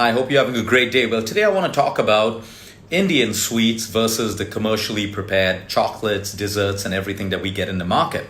Hi, I hope you're having a great day. Well, today I want to talk about Indian sweets versus the commercially prepared chocolates, desserts, and everything that we get in the market.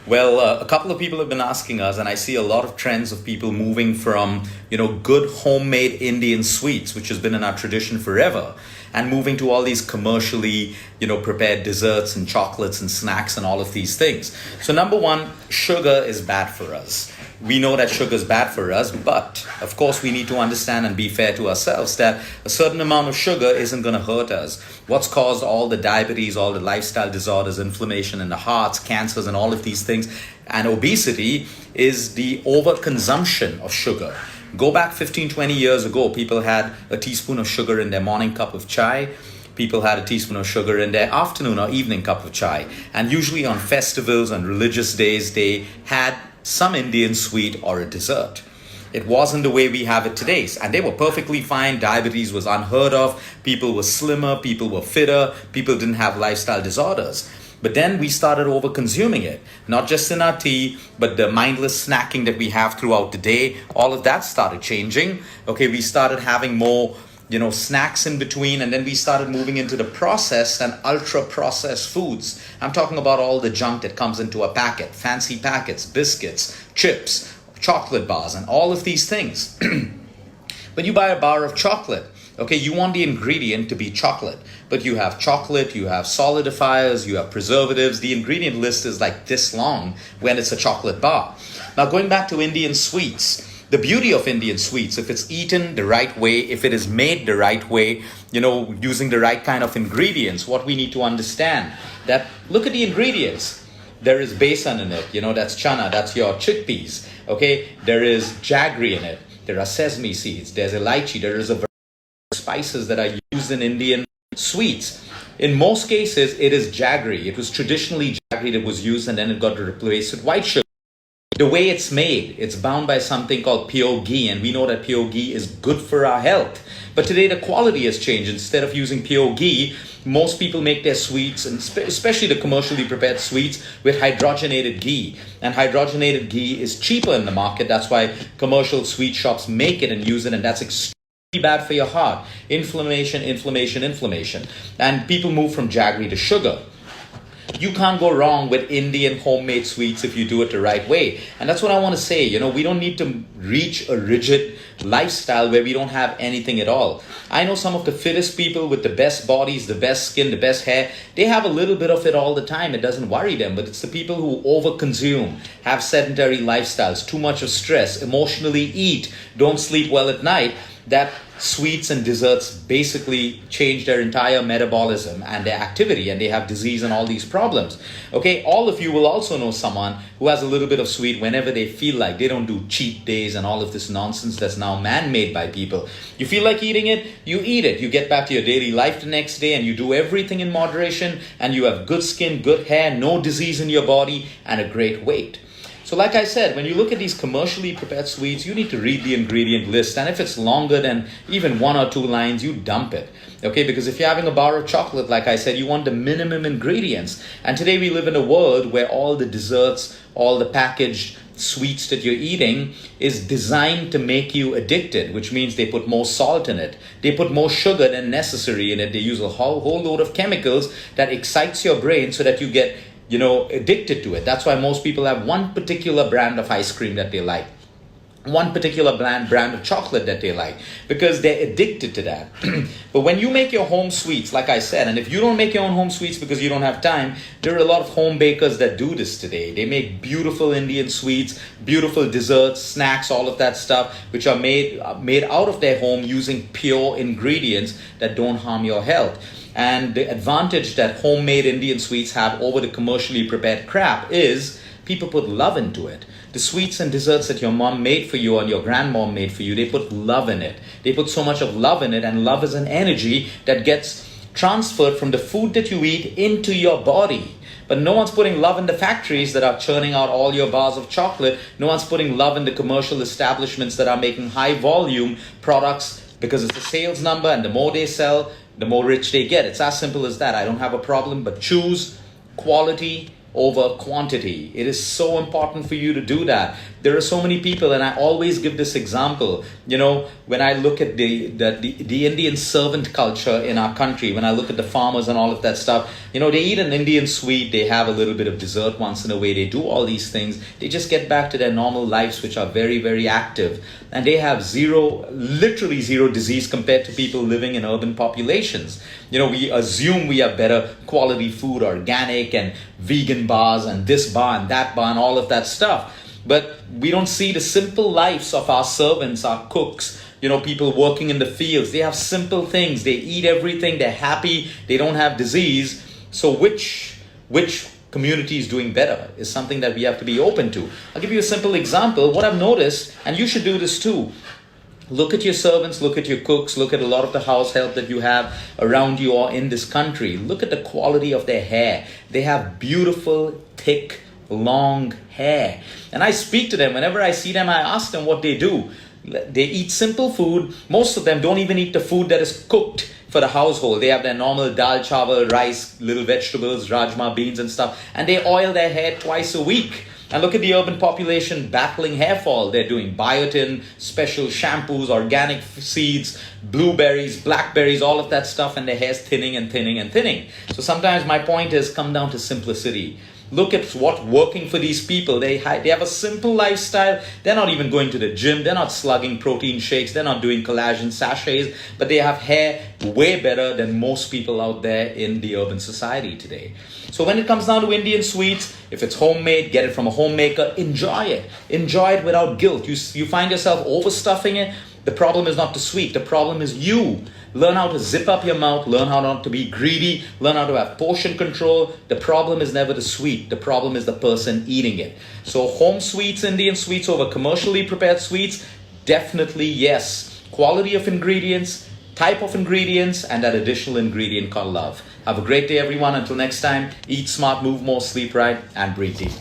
Well, a couple of people have been asking us, and I see a lot of trends of people moving from, good homemade Indian sweets, which has been in our tradition forever, and moving to all these commercially, prepared desserts and chocolates and snacks and all of these things. So number one, sugar is bad for us. We know that sugar is bad for us, but of course we need to understand and be fair to ourselves that a certain amount of sugar isn't going to hurt us. What's caused all the diabetes, all the lifestyle disorders, inflammation in the hearts, cancers, and all of these things, and obesity is the overconsumption of sugar. Go back 15, 20 years ago, people had a teaspoon of sugar in their morning cup of chai. People had a teaspoon of sugar in their afternoon or evening cup of chai. And usually on festivals and religious days, they had some Indian sweet or a dessert. It wasn't the way we have it today. And they were perfectly fine. Diabetes was unheard of. People were slimmer. People were fitter. People didn't have lifestyle disorders. But then we started over consuming it, not just in our tea, but the mindless snacking that we have throughout the day. All of that started changing. Okay, we started having more snacks in between, and then we started moving into the processed and ultra processed foods. I'm talking about all the junk that comes into a packet, fancy packets, biscuits, chips, chocolate bars, and all of these things. When you buy a bar of chocolate, okay, you want the ingredient to be chocolate, but you have chocolate, you have solidifiers, you have preservatives. The ingredient list is like this long when it's a chocolate bar. Now, going back to Indian sweets, the beauty of Indian sweets, if it's eaten the right way, if it is made the right way, using the right kind of ingredients, what we need to understand that, look at the ingredients. There is besan in it, that's chana, that's your chickpeas, okay? There is jaggery in it. There are sesame seeds, there's elaichi, there is a variety of spices that are used in Indian sweets. In most cases, it is jaggery. It was traditionally jaggery that was used, and then it got replaced with white sugar. The way it's made, it's bound by something called pure ghee, and we know that pure ghee is good for our health. But today the quality has changed. Instead of using pure ghee, most people make their sweets, and especially the commercially prepared sweets, with hydrogenated ghee. And hydrogenated ghee is cheaper in the market. That's why commercial sweet shops make it and use it, and that's extremely bad for your heart. Inflammation. And people move from jaggery to sugar. You can't go wrong with Indian homemade sweets if you do it the right way. And that's what I want to say. We don't need to reach a rigid lifestyle where we don't have anything at all. I know some of the fittest people with the best bodies, the best skin, the best hair. They have a little bit of it all the time. It doesn't worry them. But it's the people who overconsume, have sedentary lifestyles, too much of stress, emotionally eat, don't sleep well at night, that sweets and desserts basically change their entire metabolism and their activity, and they have disease and all these problems. Okay, all of you will also know someone who has a little bit of sweet whenever they feel like. They don't do cheat days and all of this nonsense that's now man-made by people. You feel like eating it, you eat it. You get back to your daily life the next day and you do everything in moderation, and you have good skin, good hair, no disease in your body, and a great weight. So like I said, when you look at these commercially prepared sweets, you need to read the ingredient list. And if it's longer than even 1 or 2 lines, you dump it. Okay, because if you're having a bar of chocolate, like I said, you want the minimum ingredients. And today we live in a world where all the desserts, all the packaged sweets that you're eating is designed to make you addicted, which means they put more salt in it. They put more sugar than necessary in it. They use a whole load of chemicals that excites your brain so that you get addicted to it. That's why most people have one particular brand of ice cream that they like, one particular brand of chocolate that they like, because they're addicted to that. But when you make your home sweets, like I said, and if you don't make your own home sweets because you don't have time, there are a lot of home bakers that do this today. They make beautiful Indian sweets, beautiful desserts, snacks, all of that stuff, which are made out of their home using pure ingredients that don't harm your health. And the advantage that homemade Indian sweets have over the commercially prepared crap is people put love into it. The sweets and desserts that your mom made for you and your grandmom made for you, they put love in it. They put so much of love in it, and love is an energy that gets transferred from the food that you eat into your body. But no one's putting love in the factories that are churning out all your bars of chocolate. No one's putting love in the commercial establishments that are making high volume products because it's a sales number, and the more they sell, the more rich they get. It's as simple as that. I don't have a problem, but choose quality over quantity. It is so important for you to do that. There are so many people, and I always give this example. When I look at the Indian servant culture in our country, when I look at the farmers and all of that stuff, they eat an Indian sweet, they have a little bit of dessert once in a way, they do all these things, they just get back to their normal lives, which are very, very active, and they have literally zero disease compared to people living in urban populations. We assume we have better quality food, organic and vegan bars and this bar and that bar and all of that stuff. But we don't see the simple lives of our servants, our cooks, people working in the fields. They have simple things. They eat everything. They're happy. They don't have disease. So which community is doing better is something that we have to be open to. I'll give you a simple example. What I've noticed, and you should do this too, look at your servants, look at your cooks, look at a lot of the house help that you have around you or in this country. Look at the quality of their hair. They have beautiful, thick, long hair. And I speak to them. Whenever I see them, I ask them what they do. They eat simple food. Most of them don't even eat the food that is cooked for the household. They have their normal dal, chawal, rice, little vegetables, rajma, beans and stuff. And they oil their hair twice a week. And look at the urban population battling hair fall. They're doing biotin, special shampoos, organic seeds, blueberries, blackberries, all of that stuff, and their hair's thinning and thinning and thinning. So sometimes my point is come down to simplicity. Look at what's working for these people. They have a simple lifestyle. They're not even going to the gym. They're not slugging protein shakes. They're not doing collagen sachets. But they have hair way better than most people out there in the urban society today. So when it comes down to Indian sweets, if it's homemade, get it from a homemaker. Enjoy it. Enjoy it without guilt. You find yourself overstuffing it. The problem is not the sweet. The problem is you. Learn how to zip up your mouth. Learn how not to be greedy. Learn how to have portion control. The problem is never the sweet. The problem is the person eating it. So home sweets, Indian sweets over commercially prepared sweets, definitely yes. Quality of ingredients, type of ingredients, and that additional ingredient called love. Have a great day, everyone. Until next time, eat smart, move more, sleep right, and breathe deep.